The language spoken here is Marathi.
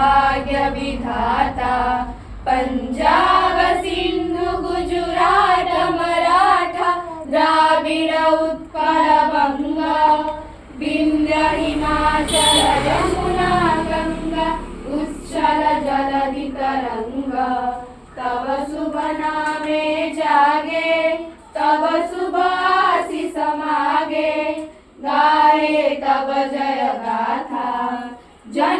भाग्य विधाता। पंजाब सिंधु गुजरात मराठा द्राविड उत्कल बंगा विंध्य हिमाचल यमुना गंगा उच्छल जलधि तरंगा। तब शुभ नामे जागे तब शुभ आशीष मागे गाए तब जय गाथा। जन